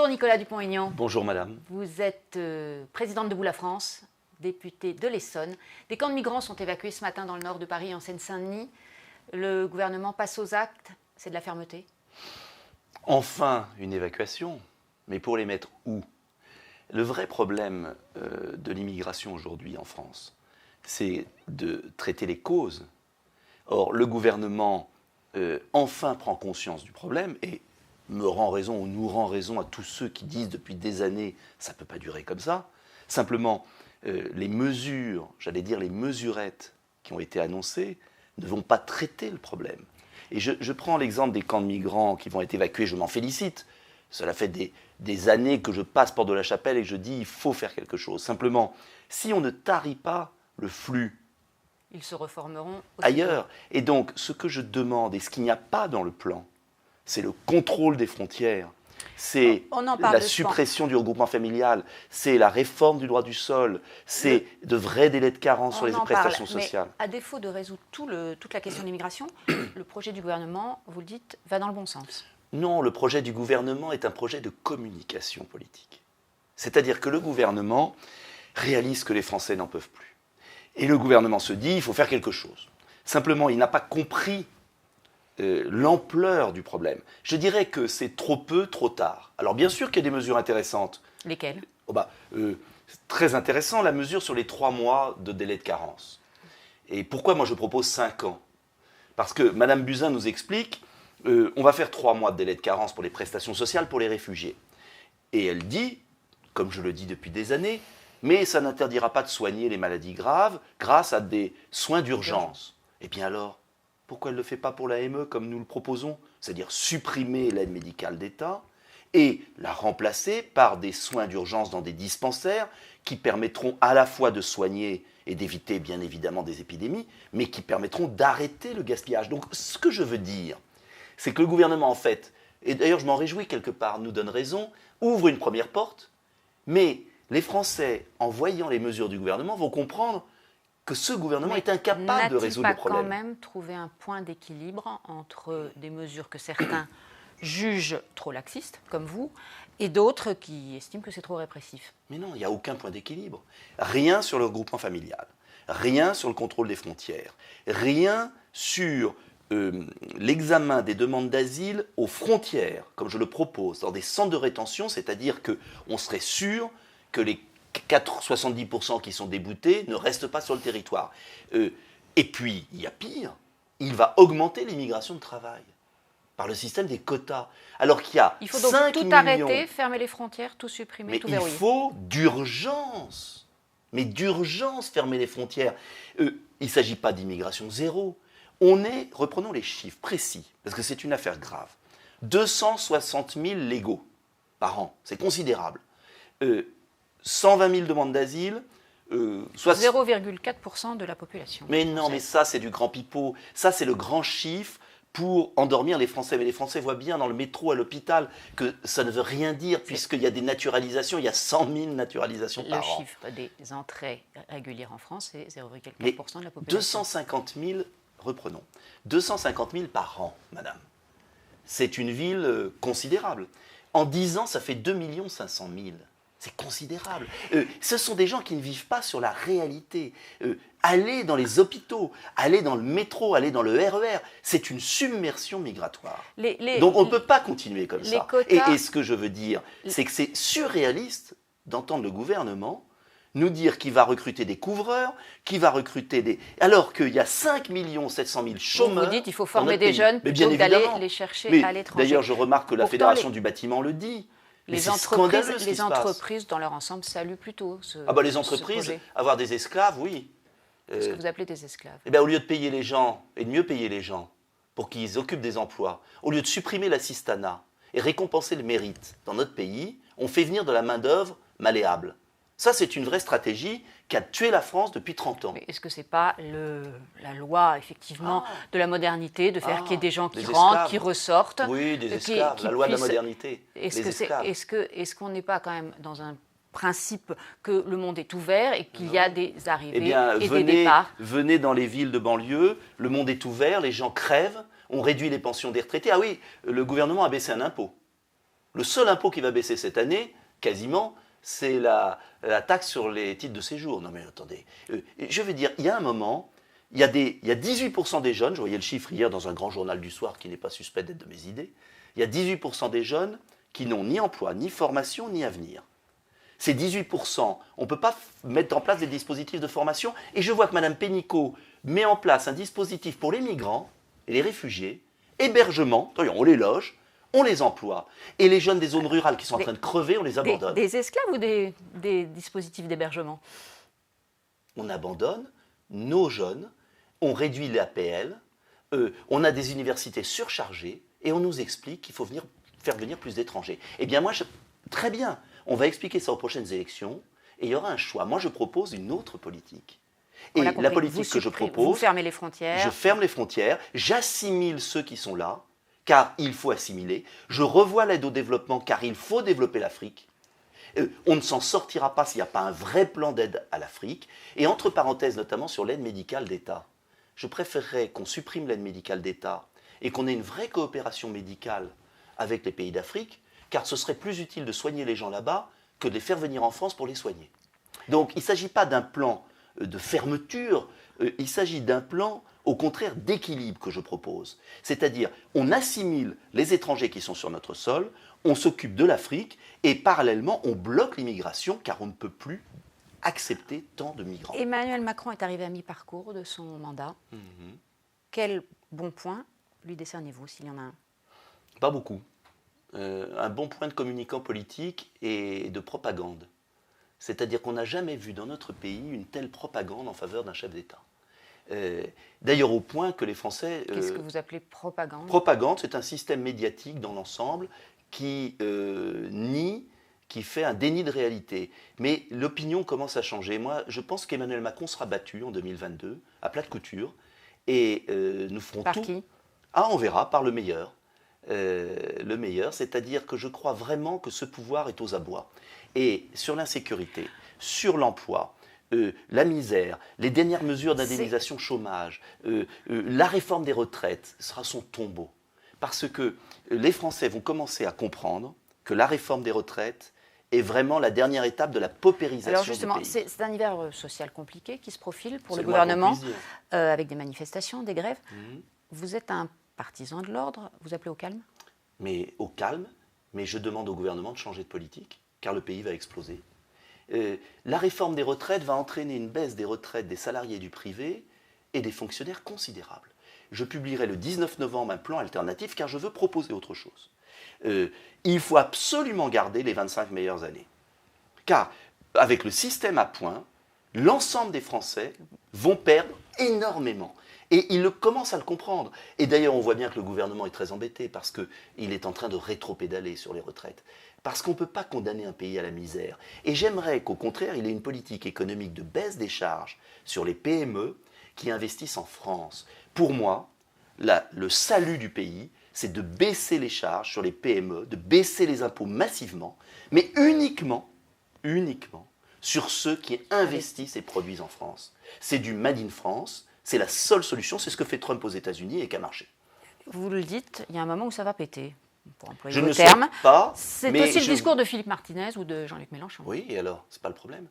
Bonjour Nicolas Dupont-Aignan. Bonjour madame. Vous êtes président de Debout la France, député de l'Essonne. Des camps de migrants sont évacués ce matin dans le nord de Paris, en Seine-Saint-Denis. Le gouvernement passe aux actes. C'est de la fermeté? Enfin une évacuation, mais pour les mettre où? Le vrai problème de l'immigration aujourd'hui en France, c'est de traiter les causes. Or, le gouvernement enfin prend conscience du problème et me rend raison ou nous rend raison à tous ceux qui disent depuis des années ça ne peut pas durer comme ça. Simplement, les mesures, j'allais dire les mesurettes qui ont été annoncées ne vont pas traiter le problème. Et je prends l'exemple des camps de migrants qui vont être évacués, je m'en félicite. Cela fait des années que je passe Porte de la Chapelle et que je dis il faut faire quelque chose. Simplement, si on ne tarit pas le flux, ils se reformeront ailleurs. Et donc, ce que je demande et ce qu'il n'y a pas dans le plan, c'est le contrôle des frontières, c'est la suppression du regroupement familial, c'est la réforme du droit du sol, c'est de vrais délais de carence sur les prestations sociales. Mais à défaut de résoudre toute la question de l'immigration, le projet du gouvernement, vous le dites, va dans le bon sens. Non, le projet du gouvernement est un projet de communication politique. C'est-à-dire que le gouvernement réalise que les Français n'en peuvent plus. Et le gouvernement se dit, il faut faire quelque chose. Simplement, il n'a pas compris l'ampleur du problème. Je dirais que c'est trop peu, trop tard. Alors bien sûr qu'il y a des mesures intéressantes. Lesquelles? Très intéressant, la mesure sur les 3 mois de délai de carence. Et pourquoi moi je propose 5 ans? Parce que Mme Buzyn nous explique, on va faire 3 mois de délai de carence pour les prestations sociales pour les réfugiés. Et elle dit, comme je le dis depuis des années, mais ça n'interdira pas de soigner les maladies graves grâce à des soins d'urgence. Eh bien alors, pourquoi elle ne le fait pas pour l'AME comme nous le proposons? C'est-à-dire supprimer l'aide médicale d'État et la remplacer par des soins d'urgence dans des dispensaires qui permettront à la fois de soigner et d'éviter bien évidemment des épidémies, mais qui permettront d'arrêter le gaspillage. Donc ce que je veux dire, c'est que le gouvernement en fait, et d'ailleurs je m'en réjouis quelque part, nous donne raison, ouvre une première porte, mais les Français, en voyant les mesures du gouvernement, vont comprendre que ce gouvernement est incapable de résoudre le problème. N'a-t-il pas quand même trouvé un point d'équilibre entre des mesures que certains jugent trop laxistes, comme vous, et d'autres qui estiment que c'est trop répressif? Mais non, il n'y a aucun point d'équilibre. Rien sur le regroupement familial, rien sur le contrôle des frontières, rien sur l'examen des demandes d'asile aux frontières, comme je le propose, dans des centres de rétention, c'est-à-dire qu'on serait sûr que les 70% qui sont déboutés ne restent pas sur le territoire. Et puis, il y a pire, il va augmenter l'immigration de travail par le système des quotas. Alors qu'il y a 5 millions... Il faut donc tout arrêter, fermer les frontières, tout supprimer, tout verrouiller. Mais il faut d'urgence, fermer les frontières. Il ne s'agit pas d'immigration zéro. Reprenons les chiffres précis, parce que c'est une affaire grave. 260 000 légaux par an, c'est considérable. 120 000 demandes d'asile. 0,4% de la population. Mais non, mais ça c'est du grand pipeau. Ça c'est le grand chiffre pour endormir les Français. Mais les Français voient bien dans le métro, à l'hôpital, que ça ne veut rien dire, puisqu'il y a des naturalisations, il y a 100 000 naturalisations par an. Le chiffre des entrées régulières en France, c'est 0,4% de la population. 250 000, reprenons, 250 000 par an, madame. C'est une ville considérable. En 10 ans, ça fait 2 500 000. C'est considérable. Ce sont des gens qui ne vivent pas sur la réalité. Aller dans les hôpitaux, aller dans le métro, aller dans le RER, c'est une submersion migratoire. Donc on ne peut pas continuer comme ça. Et ce que je veux dire, c'est que c'est surréaliste d'entendre le gouvernement nous dire qu'il va recruter des couvreurs, qu'il va recruter des... Alors qu'il y a 5 700 000 chômeurs. Vous dites qu'il faut former des jeunes plutôt que d'aller les chercher à l'étranger. D'ailleurs, je remarque que la Fédération du bâtiment le dit. Les entreprises, dans leur ensemble, saluent plutôt ce les entreprises, projet. Avoir des esclaves, oui. Qu'est-ce que vous appelez des esclaves? Au lieu de payer les gens, et de mieux payer les gens, pour qu'ils occupent des emplois, au lieu de supprimer l'assistanat et récompenser le mérite dans notre pays, on fait venir de la main-d'œuvre malléable. Ça, c'est une vraie stratégie qui a tué la France depuis 30 ans. Mais est-ce que ce n'est pas la loi, effectivement, de la modernité, de faire qu'il y ait des gens qui rentrent, qui ressortent? Oui, des esclaves, la loi de la modernité. Est-ce qu'on n'est pas quand même dans un principe que le monde est ouvert et qu'il y a des arrivées des départs? Venez dans les villes de banlieue, le monde est ouvert, les gens crèvent, on réduit les pensions des retraités. Ah oui, le gouvernement a baissé un impôt. Le seul impôt qui va baisser cette année, quasiment, c'est la taxe sur les titres de séjour. Non mais attendez, je veux dire, il y a un moment, il y a 18% des jeunes, je voyais le chiffre hier dans un grand journal du soir qui n'est pas suspect d'être de mes idées, il y a 18% des jeunes qui n'ont ni emploi, ni formation, ni avenir. Ces 18%, on ne peut pas mettre en place des dispositifs de formation. Et je vois que Mme Pénicaud met en place un dispositif pour les migrants et les réfugiés, hébergement, on les loge, on les emploie. Et les jeunes des zones rurales qui sont en train de crever, on les abandonne. Des esclaves ou des dispositifs d'hébergement? On abandonne nos jeunes, on réduit l'APL, on a des universités surchargées et on nous explique qu'il faut faire venir plus d'étrangers. Eh bien moi, très bien, on va expliquer ça aux prochaines élections et il y aura un choix. Moi, je propose une autre politique. Et la politique que je propose, vous fermez les frontières. Je ferme les frontières, j'assimile ceux qui sont là, car il faut assimiler. Je revois l'aide au développement, car il faut développer l'Afrique. On ne s'en sortira pas s'il n'y a pas un vrai plan d'aide à l'Afrique. Et entre parenthèses, notamment sur l'aide médicale d'État, je préférerais qu'on supprime l'aide médicale d'État et qu'on ait une vraie coopération médicale avec les pays d'Afrique, car ce serait plus utile de soigner les gens là-bas que de les faire venir en France pour les soigner. Donc il ne s'agit pas d'un plan de fermeture, il s'agit d'un plan, au contraire, d'équilibre que je propose. C'est-à-dire, on assimile les étrangers qui sont sur notre sol, on s'occupe de l'Afrique, et parallèlement, on bloque l'immigration, car on ne peut plus accepter tant de migrants. Emmanuel Macron est arrivé à mi-parcours de son mandat. Quel bon point lui décernez-vous, s'il y en a un? Pas beaucoup. Un bon point de communicant politique et de propagande. C'est-à-dire qu'on n'a jamais vu dans notre pays une telle propagande en faveur d'un chef d'État. D'ailleurs, au point que les Français... Qu'est-ce que vous appelez propagande? Propagande, c'est un système médiatique dans l'ensemble qui nie, qui fait un déni de réalité. Mais l'opinion commence à changer. Moi, je pense qu'Emmanuel Macron sera battu en 2022, à plat de couture, et nous ferons Par tout... qui? Ah, on verra, par le meilleur. Le meilleur, c'est-à-dire que je crois vraiment que ce pouvoir est aux abois. Et sur l'insécurité, sur l'emploi, la misère, les dernières mesures d'indemnisation chômage, la réforme des retraites sera son tombeau. Parce que les Français vont commencer à comprendre que la réforme des retraites est vraiment la dernière étape de la paupérisation Alors justement, du pays. c'est un hiver social compliqué qui se profile pour le gouvernement, dire. avec des manifestations, des grèves. Vous êtes un partisan de l'ordre, vous appelez au calme? Mais au calme, mais je demande au gouvernement de changer de politique, car le pays va exploser. La réforme des retraites va entraîner une baisse des retraites des salariés du privé et des fonctionnaires considérable. Je publierai le 19 novembre un plan alternatif, car je veux proposer autre chose. Il faut absolument garder les 25 meilleures années. Car avec le système à points, l'ensemble des Français vont perdre énormément. Et ils commencent à le comprendre. Et d'ailleurs, on voit bien que le gouvernement est très embêté parce qu'il est en train de rétro-pédaler sur les retraites. Parce qu'on ne peut pas condamner un pays à la misère. Et j'aimerais qu'au contraire, il ait une politique économique de baisse des charges sur les PME qui investissent en France. Pour moi, le salut du pays, c'est de baisser les charges sur les PME, de baisser les impôts massivement, mais uniquement sur ceux qui investissent et produisent en France. C'est du Made in France. C'est la seule solution, c'est ce que fait Trump aux États-Unis et qui a marché. Vous le dites, il y a un moment où ça va péter, pour employer je vos ne termes. sais pas. C'est aussi le discours de Philippe Martinez ou de Jean-Luc Mélenchon. Oui, et alors, c'est pas le problème.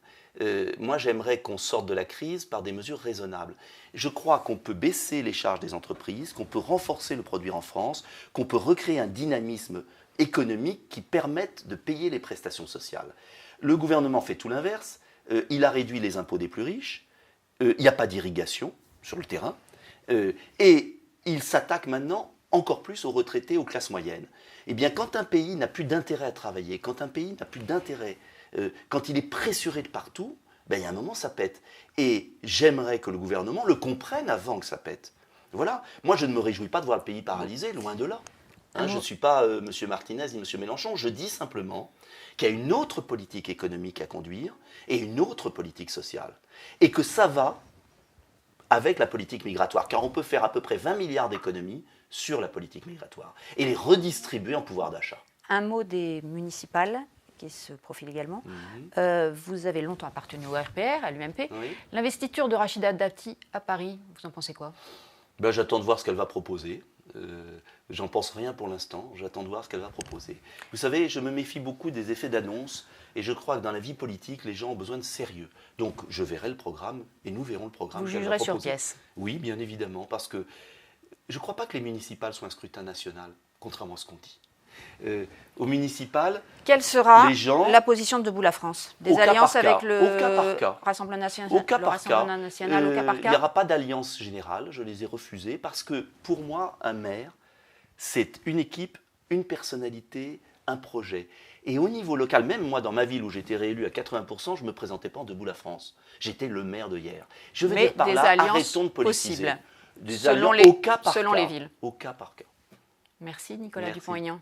Moi, j'aimerais qu'on sorte de la crise par des mesures raisonnables. Je crois qu'on peut baisser les charges des entreprises, qu'on peut renforcer le produire en France, qu'on peut recréer un dynamisme économique qui permette de payer les prestations sociales. Le gouvernement fait tout l'inverse. Il a réduit les impôts des plus riches. Il n'y a pas d'irrigation sur le terrain, et il s'attaque maintenant encore plus aux retraités, aux classes moyennes. Eh bien, quand un pays n'a plus d'intérêt à travailler, quand un pays n'a plus d'intérêt, quand il est pressuré de partout, ben, il y a un moment, ça pète. Et j'aimerais que le gouvernement le comprenne avant que ça pète. Voilà. Moi, je ne me réjouis pas de voir le pays paralysé, loin de là. Je ne suis pas M. Martinez ni M. Mélenchon, je dis simplement qu'il y a une autre politique économique à conduire et une autre politique sociale. Et que ça va avec la politique migratoire, car on peut faire à peu près 20 milliards d'économies sur la politique migratoire et les redistribuer en pouvoir d'achat. Un mot des municipales qui se profilent également. Vous avez longtemps appartenu au RPR, à l'UMP. Oui. L'investiture de Rachida Dati à Paris, vous en pensez quoi? J'attends de voir ce qu'elle va proposer. J'en pense rien pour l'instant, j'attends de voir ce qu'elle va proposer. Vous savez, je me méfie beaucoup des effets d'annonce et je crois que dans la vie politique, les gens ont besoin de sérieux. Donc je verrai le programme et nous verrons le programme. Vous qu'elle va jugerez sur proposer. pièce. Oui, bien évidemment, parce que je ne crois pas que les municipales soient un scrutin national, contrairement à ce qu'on dit. Au municipal, quelle sera les gens, la position de Debout la France? Des au cas alliances par cas, avec le au cas par cas. Rassemblement national, au cas le par cas, Rassemblement national au cas par il cas? n'y aura pas d'alliance générale, je les ai refusées, parce que pour moi, un maire, c'est une équipe, une personnalité, un projet. Et au niveau local, même moi dans ma ville où j'étais réélu à 80%, je ne me présentais pas en Debout la France. J'étais le maire de hier. Je veux dire par des là, alliances arrêtons de politiser. possibles, Des selon alliances au cas par selon cas. les villes. Au cas par cas. Merci Nicolas Merci. Dupont-Aignan.